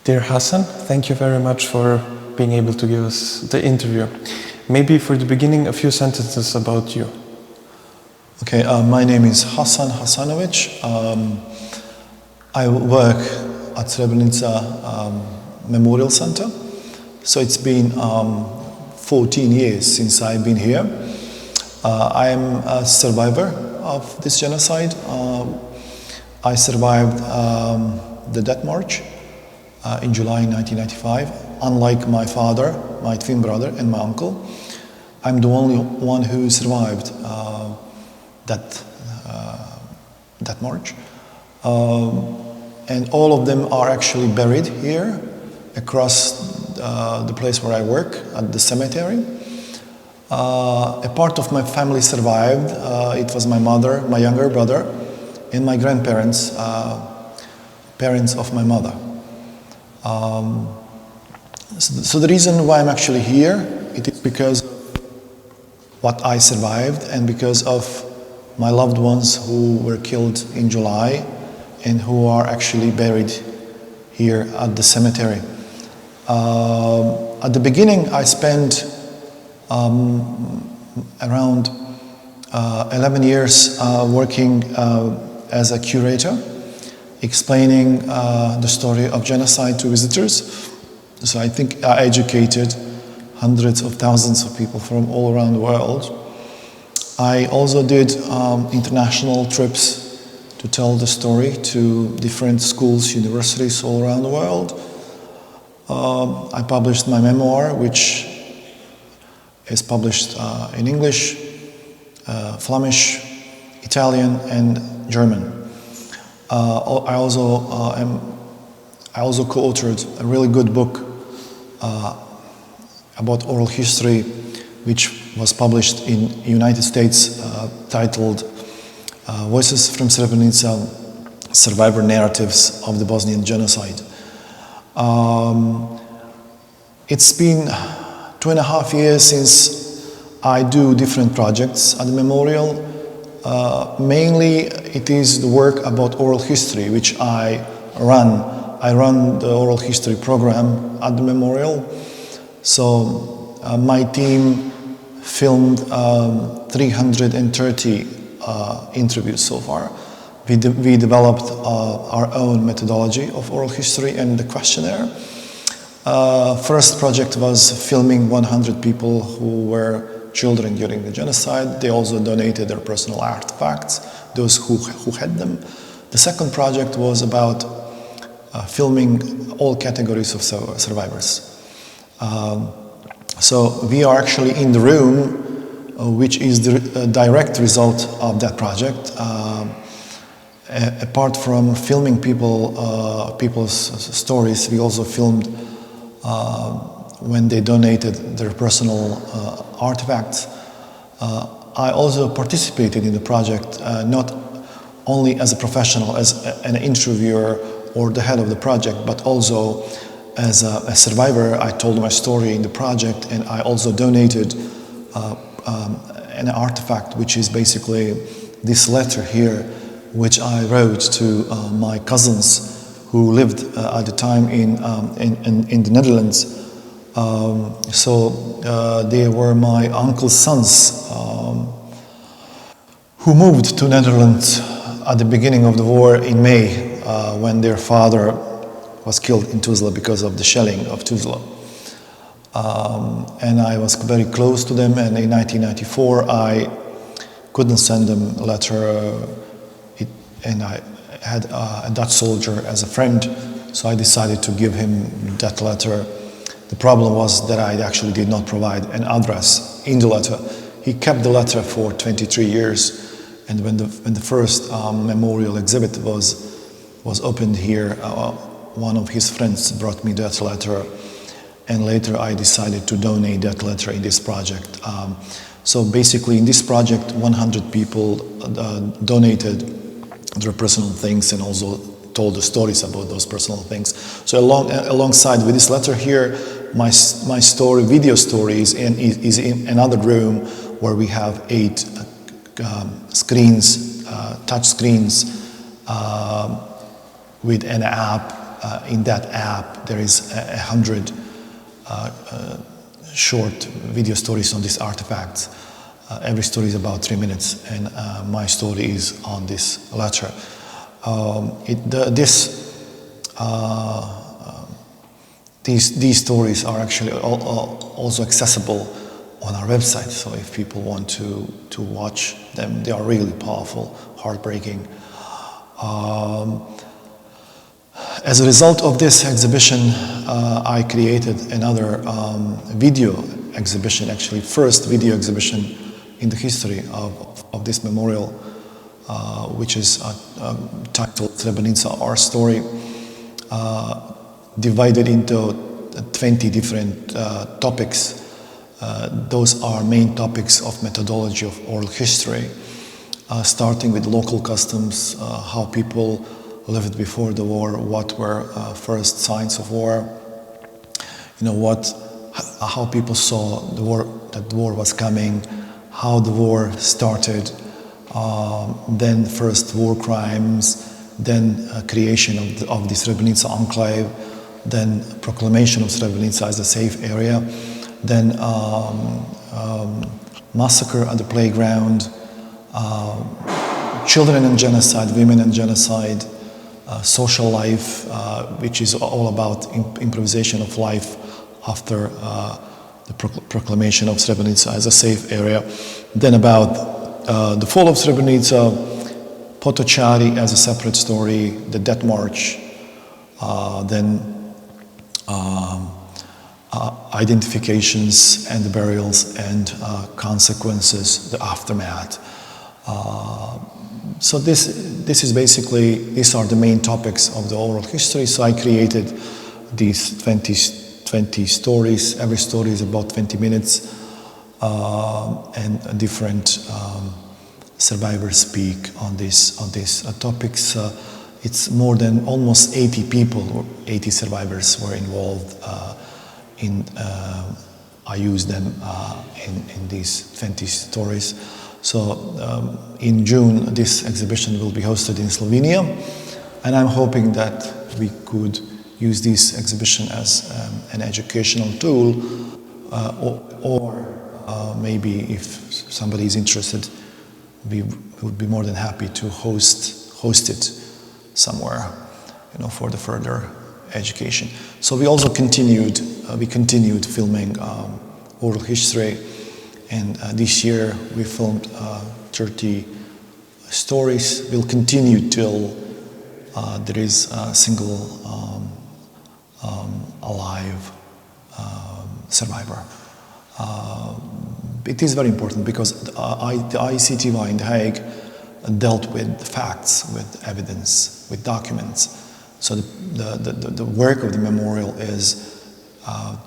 Dear Hasan, thank you very much for being able to give us the interview. Maybe for the beginning, a few sentences about you. Okay, my name is Hasan Hasanovic. I work at Srebrenica Memorial Center. So it's been 14 years since I've been here. I am a survivor of this genocide. I survived the Death March in July 1995. Unlike my father, my twin brother, and my uncle, I'm the only one who survived that march. And all of them are actually buried here across the place where I work at the cemetery. A part of my family survived. It was my mother, my younger brother, and my grandparents, parents of my mother. So the reason why I'm actually here, it is because of what I survived and because of my loved ones who were killed in July and who are actually buried here at the cemetery. At the beginning, I spent around 11 years working as a curator, explaining the story of genocide to visitors. So I think I educated hundreds of thousands of people from all around the world. I also did international trips to tell the story to different schools, universities all around the world. I published my memoir, which is published in English, Flemish, Italian, and German. I also co-authored a really good book about oral history, which was published in United States, titled Voices from Srebrenica, Survivor Narratives of the Bosnian Genocide. It's been 2.5 years since I do different projects at the memorial. Mainly it is the work about oral history, which I run. I run the oral history program at the memorial. So my team filmed 330 interviews so far. We developed our own methodology of oral history and the questionnaire. First project was filming 100 people who were children during the genocide. They also donated their personal artifacts, those who had them. The second project was about filming all categories of survivors. So we are actually in the room, which is the direct result of that project. Apart from filming people's stories, we also filmed when they donated their personal artifacts. I also participated in the project, not only as a professional, as an interviewer or the head of the project, but also as a survivor. I told my story in the project, and I also donated an artifact, which is basically this letter here, which I wrote to my cousins who lived at the time in the Netherlands. They were my uncle's sons who moved to Netherlands at the beginning of the war in May, when their father was killed in Tuzla because of the shelling of Tuzla. And I was very close to them, and in 1994 I couldn't send them a letter, and I had a Dutch soldier as a friend, so I decided to give him that letter. The problem was that I actually did not provide an address in the letter. He kept the letter for 23 years, and when the first memorial exhibit was opened here, one of his friends brought me that letter, and later I decided to donate that letter in this project. So basically in this project, 100 people donated their personal things and also told the stories about those personal things. So alongside with this letter here, my story, video story is in another room where we have 8 screens, touch screens with an app in that app there is 100 short video stories on these artifacts. Every story is about 3 minutes, and my story is on this letter. These stories are actually also accessible on our website, so if people want to watch them, they are really powerful, heartbreaking. As a result of this exhibition, I created another video exhibition, actually first video exhibition in the history of this memorial, which is titled Srebrenica, Our Story, divided into 20 different topics. Those are main topics of methodology of oral history, starting with local customs, how people lived before the war, what were first signs of war, how people saw the war, that the war was coming, how the war started, then first war crimes, then creation of the Srebrenica enclave, then proclamation of Srebrenica as a safe area, then massacre at the playground, children and genocide, women and genocide, social life, which is all about improvisation of life after the proclamation of Srebrenica as a safe area. Then about the fall of Srebrenica, Potocari as a separate story, the Death March, then identifications and the burials and consequences, the aftermath. So this is basically, these are the main topics of the oral history. So I created these 20 stories. Every story is about 20 minutes, and different survivors speak on these topics. It's more than almost 80 people, 80 survivors were involved I use them in these 20 stories. So in June, this exhibition will be hosted in Slovenia, and I'm hoping that we could use this exhibition as an educational tool, or maybe if somebody is interested, we would be more than happy to host it somewhere, for the further education. So we also continued filming oral history, and this year we filmed 30 stories. We'll continue till there is a single alive survivor. It is very important because the ICTY in The Hague dealt with facts, with evidence, with documents. So the work of the memorial is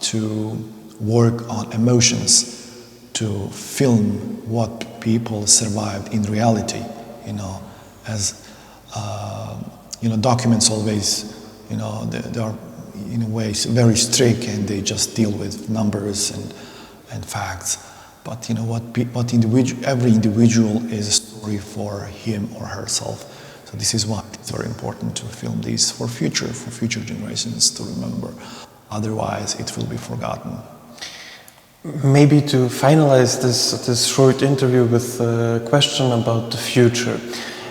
to work on emotions, to film what people survived in reality, as documents always, they are in a way very strict and they just deal with numbers and facts. But every individual is a story for him or herself. So this is why it's very important to film these for future generations to remember. Otherwise, it will be forgotten. Maybe to finalize this short interview with a question about the future,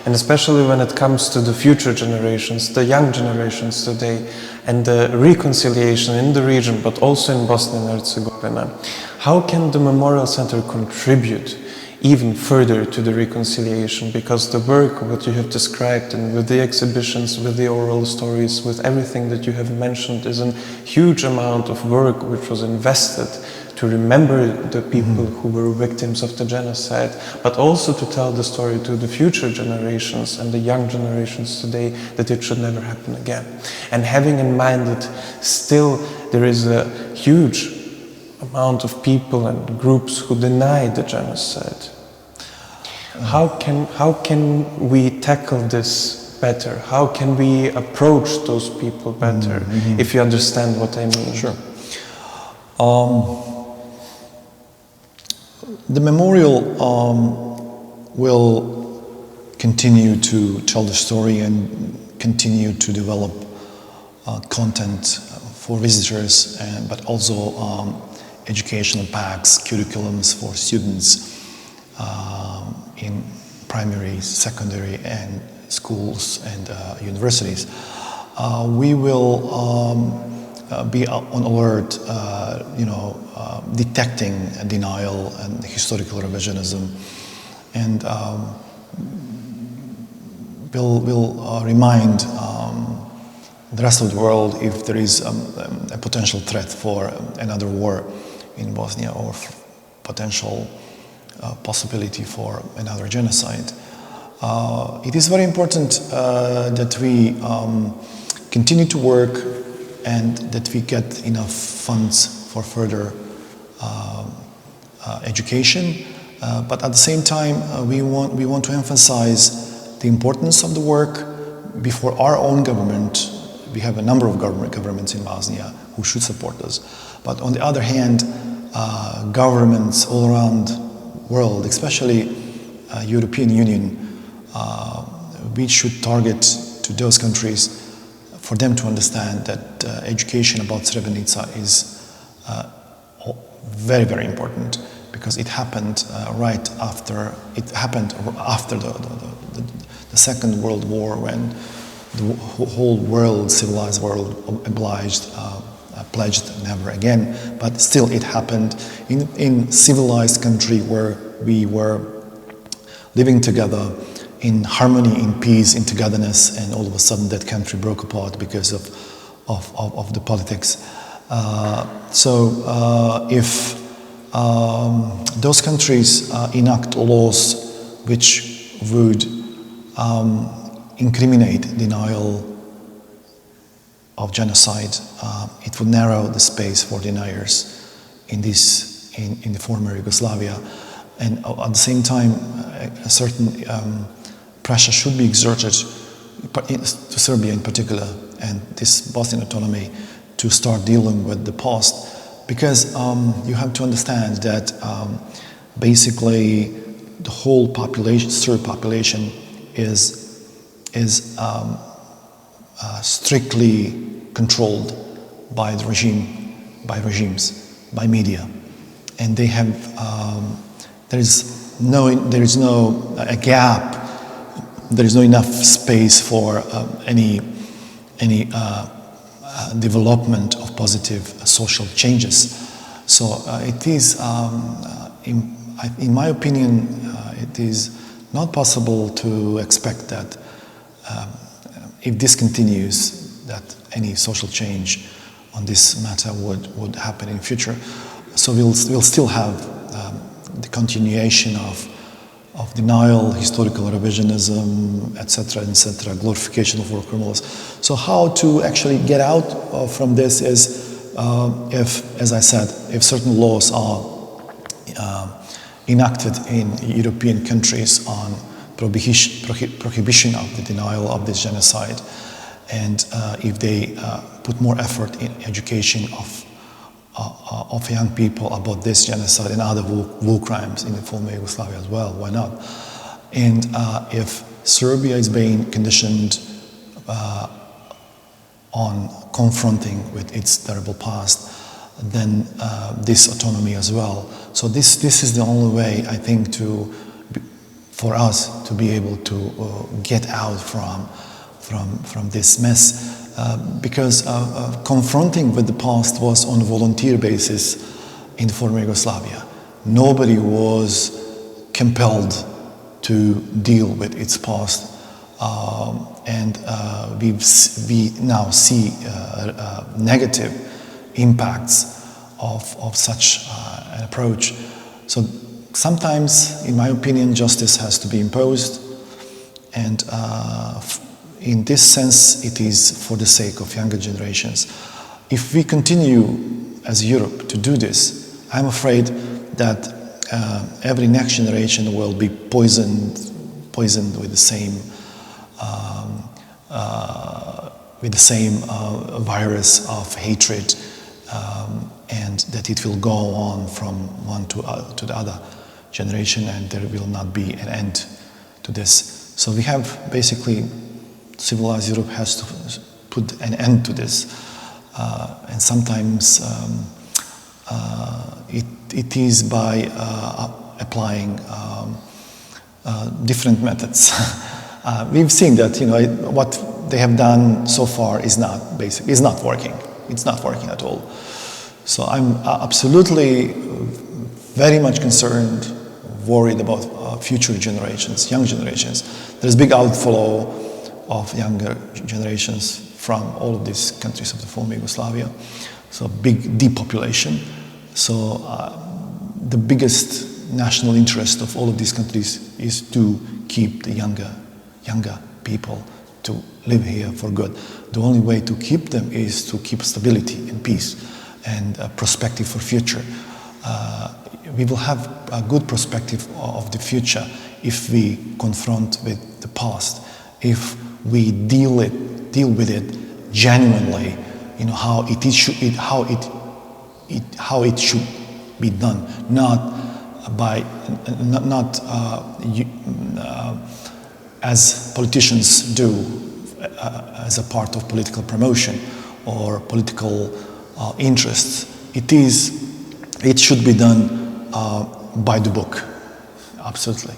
and especially when it comes to the future generations, the young generations today, and the reconciliation in the region, but also in Bosnia and Herzegovina. How can the Memorial Center contribute even further to the reconciliation? Because the work, what you have described, and with the exhibitions, with the oral stories, with everything that you have mentioned, is a huge amount of work which was invested to remember the people who were victims of the genocide, but also to tell the story to the future generations and the young generations today that it should never happen again. And having in mind that still there is a huge amount of people and groups who deny the genocide. How can we tackle this better? How can we approach those people better, if you understand what I mean? Sure. The memorial will continue to tell the story and continue to develop content for visitors, but also educational packs, curriculums for students in primary, secondary, and schools and universities. We will be on alert, detecting denial and historical revisionism, and will remind the rest of the world if there is a potential threat for another war in Bosnia or potential possibility for another genocide. It is very important that we continue to work and that we get enough funds for further education, but at the same time we want to emphasize the importance of the work before our own government. We have a number of governments in Bosnia who should support us, but on the other hand, governments all around the world, especially European Union, we should target to those countries for them to understand that education about Srebrenica is very, very important, because it happened after the Second World War, when the whole world, civilized world, pledged never again. But still, it happened in civilized country where we were living together in harmony, in peace, in togetherness, and all of a sudden that country broke apart because of the politics. If those countries enact laws which would incriminate denial of genocide, it would narrow the space for deniers in the former Yugoslavia, and at the same time, a certain pressure should be exerted to Serbia in particular and this Bosnian autonomy to start dealing with the past, because you have to understand that basically the whole population, Serb population, is strictly controlled by the regime, by regimes, by media, and they have there is no a gap. There is no enough space for any development of positive social changes. So it is, in my opinion, it is not possible to expect that if this continues, that any social change on this matter would happen in future. So we'll still have the continuation of denial, historical revisionism, etc., glorification of war criminals. So how to actually get out from this is, if, as I said, if certain laws are enacted in European countries on prohibition of the denial of this genocide, and if they put more effort in education of young people about this genocide and other war crimes in the former Yugoslavia as well, why not? And if Serbia is being conditioned on confronting with its terrible past, then this autonomy as well. So this is the only way, I think, for us to be able to get out from this mess. Because confronting with the past was on a volunteer basis in the former Yugoslavia. Nobody was compelled to deal with its past, and we now see negative impacts of such an approach. So sometimes, in my opinion, justice has to be imposed, and in this sense, it is for the sake of younger generations. If we continue as Europe to do this, I'm afraid that every next generation will be poisoned with the same virus of hatred, and that it will go on from one to the other generation, and there will not be an end to this. So we have basically, civilized Europe has put an end to this. And sometimes it is by applying different methods. We've seen that, you know, what they have done so far is not working. It's not working at all. So I'm absolutely very much concerned, worried about future generations, young generations. There's big outflow of younger generations from all of these countries of the former Yugoslavia. So big depopulation. So the biggest national interest of all of these countries is to keep the younger people to live here for good. The only way to keep them is to keep stability and peace and perspective for future. We will have a good perspective of the future if we confront with the past, if we deal with it genuinely, you know, how it should be done, not as politicians do, as a part of political promotion or political interests. It should be done by the book, absolutely.